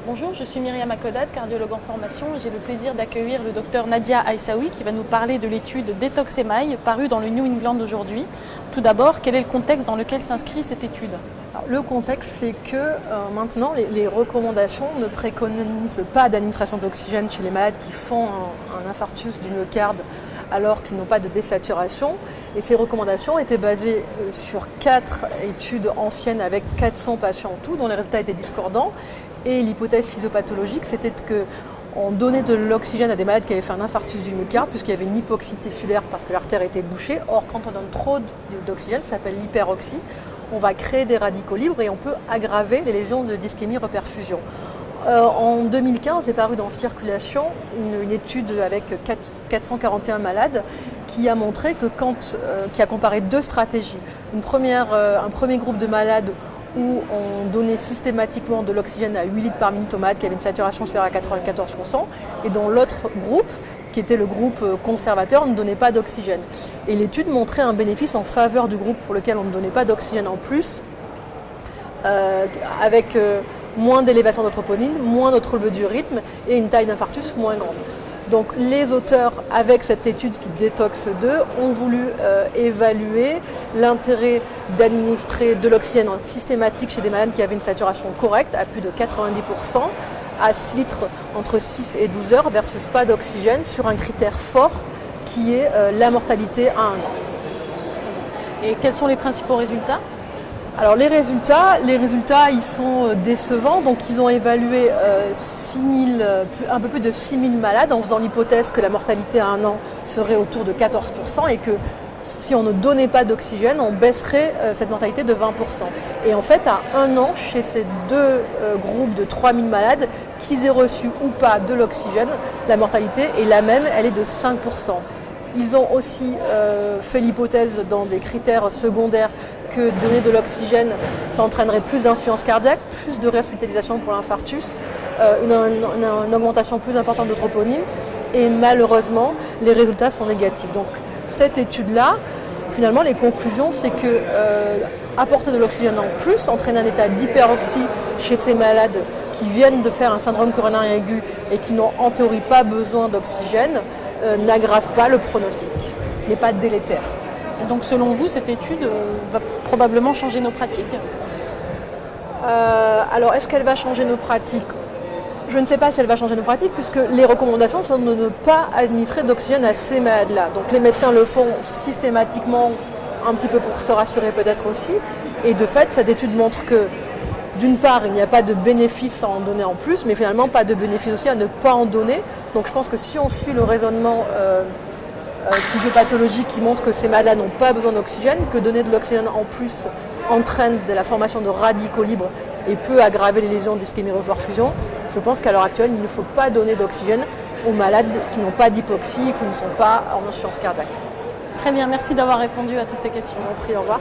Bonjour, je suis Myriam Akodat, cardiologue en formation. J'ai le plaisir d'accueillir le docteur Nadia Aissaoui qui va nous parler de l'étude Detox Émail parue dans le New England aujourd'hui. Tout d'abord, quel est le contexte dans lequel s'inscrit cette étude? Alors, le contexte, c'est que maintenant, les recommandations ne préconisent pas d'administration d'oxygène chez les malades qui font un infarctus du myocarde alors qu'ils n'ont pas de désaturation. Et ces recommandations étaient basées sur 4 études anciennes avec 400 patients en tout, dont les résultats étaient discordants. Et l'hypothèse physiopathologique, c'était qu'on donnait de l'oxygène à des malades qui avaient fait un infarctus du myocarde, puisqu'il y avait une hypoxie tissulaire parce que l'artère était bouchée. Or, quand on donne trop d'oxygène, ça s'appelle l'hyperoxie, on va créer des radicaux libres et on peut aggraver les lésions de d'ischémie-reperfusion. En 2015 est paru dans Circulation une étude avec 441 malades qui a montré que qui a comparé 2 stratégies. Un premier groupe de malades où on donnait systématiquement de l'oxygène à 8 litres par minute aux malades qui avaient une saturation supérieure à 94%, et dans l'autre groupe, qui était le groupe conservateur, ne donnait pas d'oxygène. Et l'étude montrait un bénéfice en faveur du groupe pour lequel on ne donnait pas d'oxygène en plus, avec moins d'élévation de troponine, moins de troubles du rythme et une taille d'infarctus moins grande. Donc les auteurs, avec cette étude qui Detox 2, ont voulu évaluer l'intérêt d'administrer de l'oxygène systématique chez des malades qui avaient une saturation correcte à plus de 90%, à 6 litres entre 6 et 12 heures versus pas d'oxygène sur un critère fort qui est la mortalité à 1 an. Et quels sont les principaux résultats? Alors les résultats, ils sont décevants. Donc ils ont évalué un peu plus de 6000 malades en faisant l'hypothèse que la mortalité à 1 an serait autour de 14% et que si on ne donnait pas d'oxygène, on baisserait cette mortalité de 20%. Et en fait, à 1 an, chez ces 2 groupes de 3000 malades, qu'ils aient reçu ou pas de l'oxygène, la mortalité est la même, elle est de 5%. Ils ont aussi fait l'hypothèse dans des critères secondaires que donner de l'oxygène, ça entraînerait plus d'insuffisance cardiaque, plus de réhospitalisation pour l'infarctus, une augmentation plus importante de troponine, et malheureusement, les résultats sont négatifs. Donc cette étude-là, finalement, les conclusions, c'est que apporter de l'oxygène en plus entraîne un état d'hyperoxie chez ces malades qui viennent de faire un syndrome coronarien aigu et qui n'ont en théorie pas besoin d'oxygène, n'aggrave pas le pronostic, n'est pas délétère. Donc selon vous, cette étude va probablement changer nos pratiques? Alors est-ce qu'elle va changer nos pratiques? Je ne sais pas si elle va changer nos pratiques puisque les recommandations sont de ne pas administrer d'oxygène à ces malades-là. Donc les médecins le font systématiquement, un petit peu pour se rassurer peut-être aussi. Et de fait, cette étude montre que d'une part, il n'y a pas de bénéfice à en donner en plus, mais finalement pas de bénéfice aussi à ne pas en donner. Donc je pense que si on suit le raisonnement physiopathologique qui montre que ces malades n'ont pas besoin d'oxygène, que donner de l'oxygène en plus entraîne de la formation de radicaux libres et peut aggraver les lésions d'ischémie-reperfusion, je pense qu'à l'heure actuelle, il ne faut pas donner d'oxygène aux malades qui n'ont pas d'hypoxie, qui ne sont pas en insuffisance cardiaque. Très bien, merci d'avoir répondu à toutes ces questions. Je vous en prie, au revoir.